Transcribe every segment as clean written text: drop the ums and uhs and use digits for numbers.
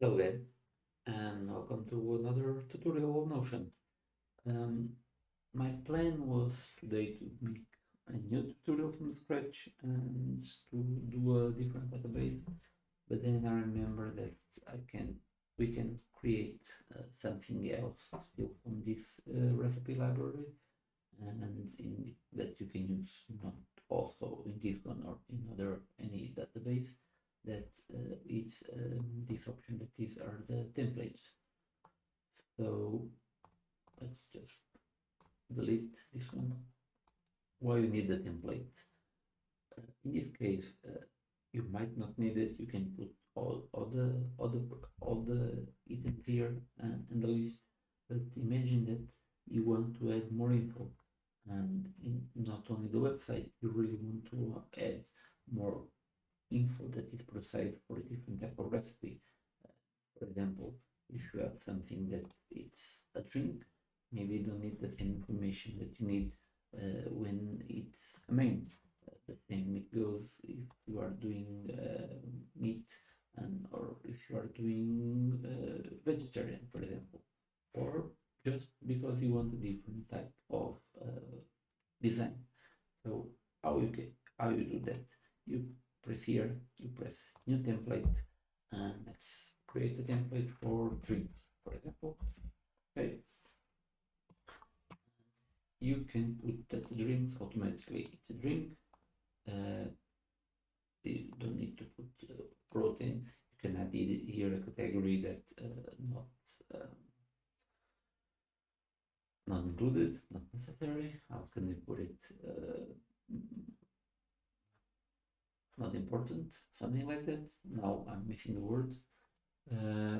Hello again, and welcome to another tutorial of Notion. Um, my plan was today to make a new tutorial from scratch and to do a different database, but then I remember that we can create something else still from this recipe library, and that you can use not also in this one or in other any database that it's this option that these are the templates. So let's just delete this one. Why you need the template? In this case, you might not need it. You can put all the items here in the list. But imagine that you want to add more info, and in not only the website, you really want to add more info that is precise for a different type of recipe. For example, if you have something that it's a drink, maybe you don't need the same information that you need when it's a main. The same it goes if you are doing meat and or if you are doing vegetarian, for example, or just because you want a different type of design. So how you do that? You press here, you press new template, and let's create a template for drinks, for example. Okay, you can put that drinks automatically. It's a drink. Uh, you don't need to put protein. You can add here a category that not included, not necessary. How can we put it? Not important, something like that. Now I'm missing the word. Uh,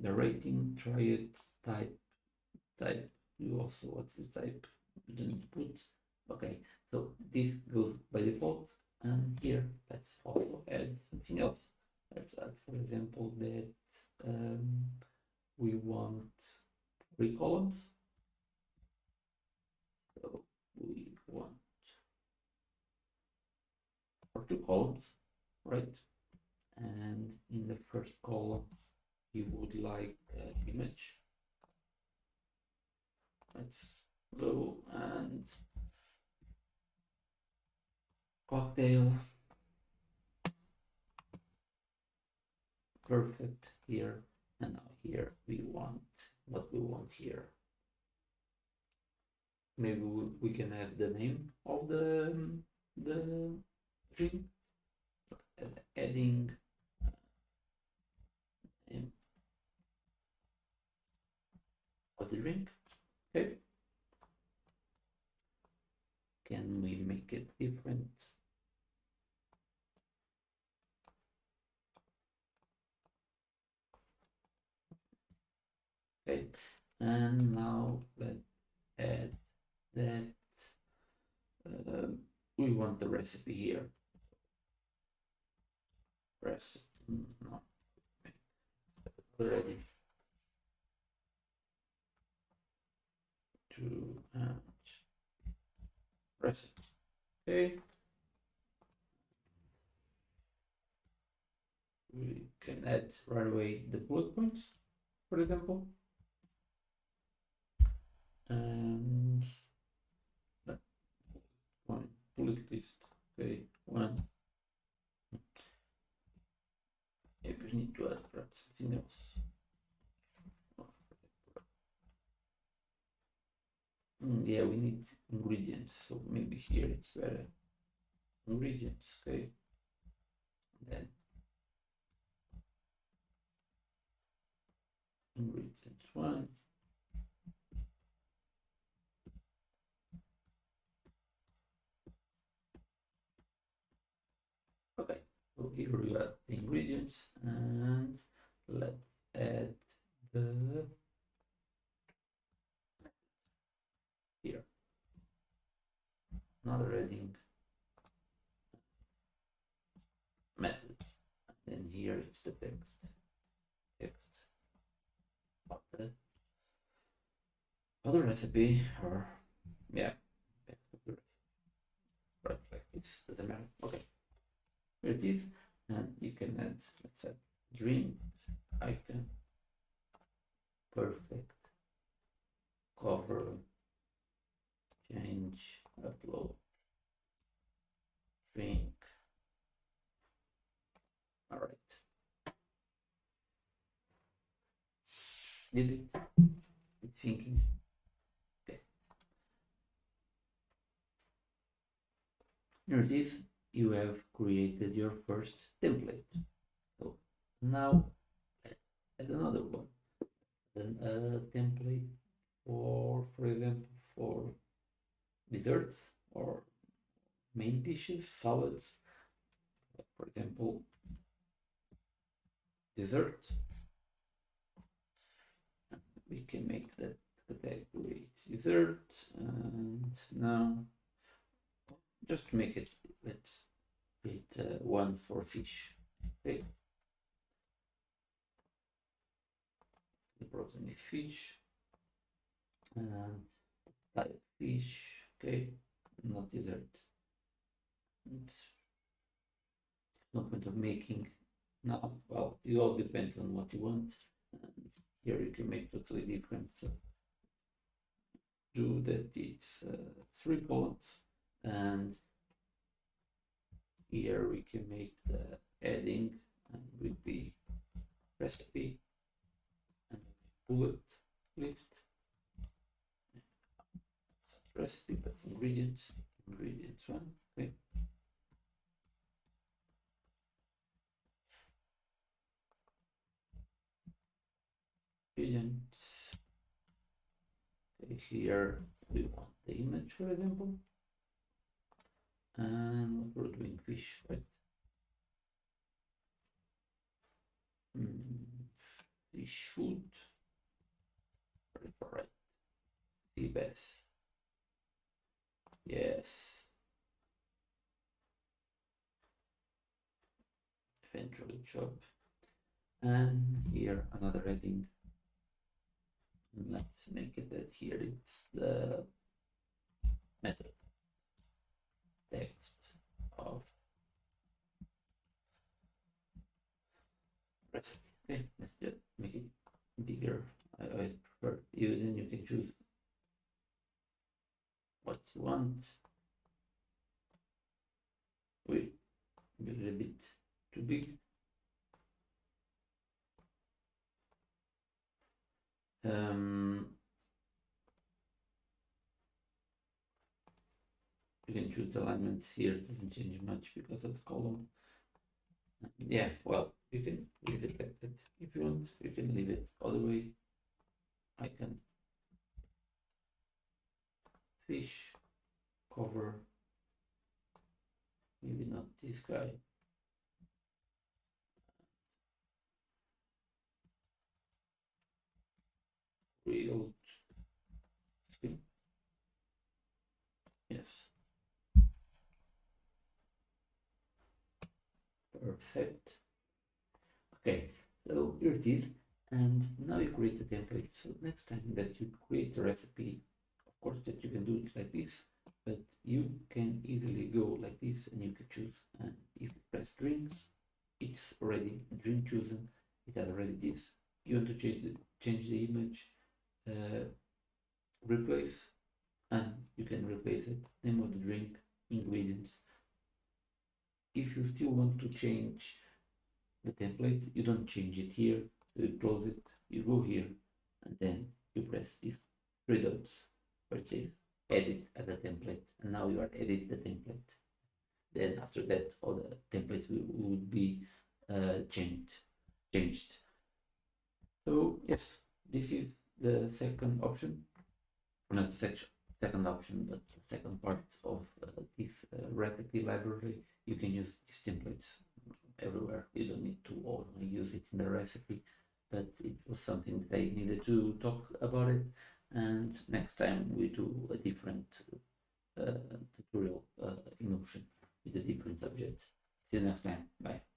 the rating, try it, type. You also, what's the type? You didn't put. Okay, so this goes by default, and here let's also add something else. Let's add, for example, that we want 3 columns. So we want or 2 columns, right? And in the first column, you would like image. Let's go and cocktail. Perfect here. And now here we want what we want here. Maybe we can have the name of the drink, adding name of the drink. Okay. Can we make it different? Okay. And now let's add that we want the recipe here. Recipe, no, already to recipe. Okay. We can add right away the bullet points, for example. And one bullet list. Okay, one. Maybe we need to add perhaps something else. Yeah, we need ingredients, so maybe here it's better. Ingredients, okay. Then ingredients one. Okay, so here we have the ingredients, and let's add the here. Another adding method. And then here it's the text of the other recipe, or yeah, text of the recipe. Right, like this doesn't matter. Okay, here it is, and you can add, let's add dream. Did it? It's thinking. Okay. Here it is. You have created your first template. So now let's add another one. Then a template for example, for desserts or main dishes, salads. For example, dessert. We can make that category dessert, and now just to make it, let's create one for fish. Okay, the protein is fish, and type fish. Okay, not dessert. Oops. No point of making now. Well, it all depends on what you want. And here you can make totally different. So do that it's 3 columns, and here we can make the heading and would be recipe and bullet list. Recipe, but ingredients one. Okay. Ingredients. Okay, here we want the image, for example, and we're doing fish, right? Fish food. Right. The best. Yes. Eventually chop. And here another heading. Let's make it that here it's the method text of recipe. Okay, let's just make it bigger. I always prefer then you can choose what you want. Wait, a little bit too big. You can choose the alignment here. It doesn't change much because of the column. Yeah, well, you can leave it like that if you want. You can leave it all the way. I can fish cover, maybe not this guy. Grilled. Yes. Perfect. Okay, so here it is, and now you create a template. So next time that you create a recipe, of course that you can do it like this, but you can easily go like this and you can choose. And if you press drinks, it's already the drink chosen. It has already this. You want to change the image, replace, and you can replace it. Name of the drink, ingredients. If you still want to change the template, you don't change it here, so you close it, you go here, and then you press these 3 dots where it says edit as a template, and now you are edit the template. Then after that, all the templates would be changed. So yes, this is the second option, not second option, but the second part of this recipe library. You can use these templates everywhere. You don't need to only use it in the recipe, but it was something that I needed to talk about it. And next time we do a different tutorial in Notion with a different subject. See you next time. Bye.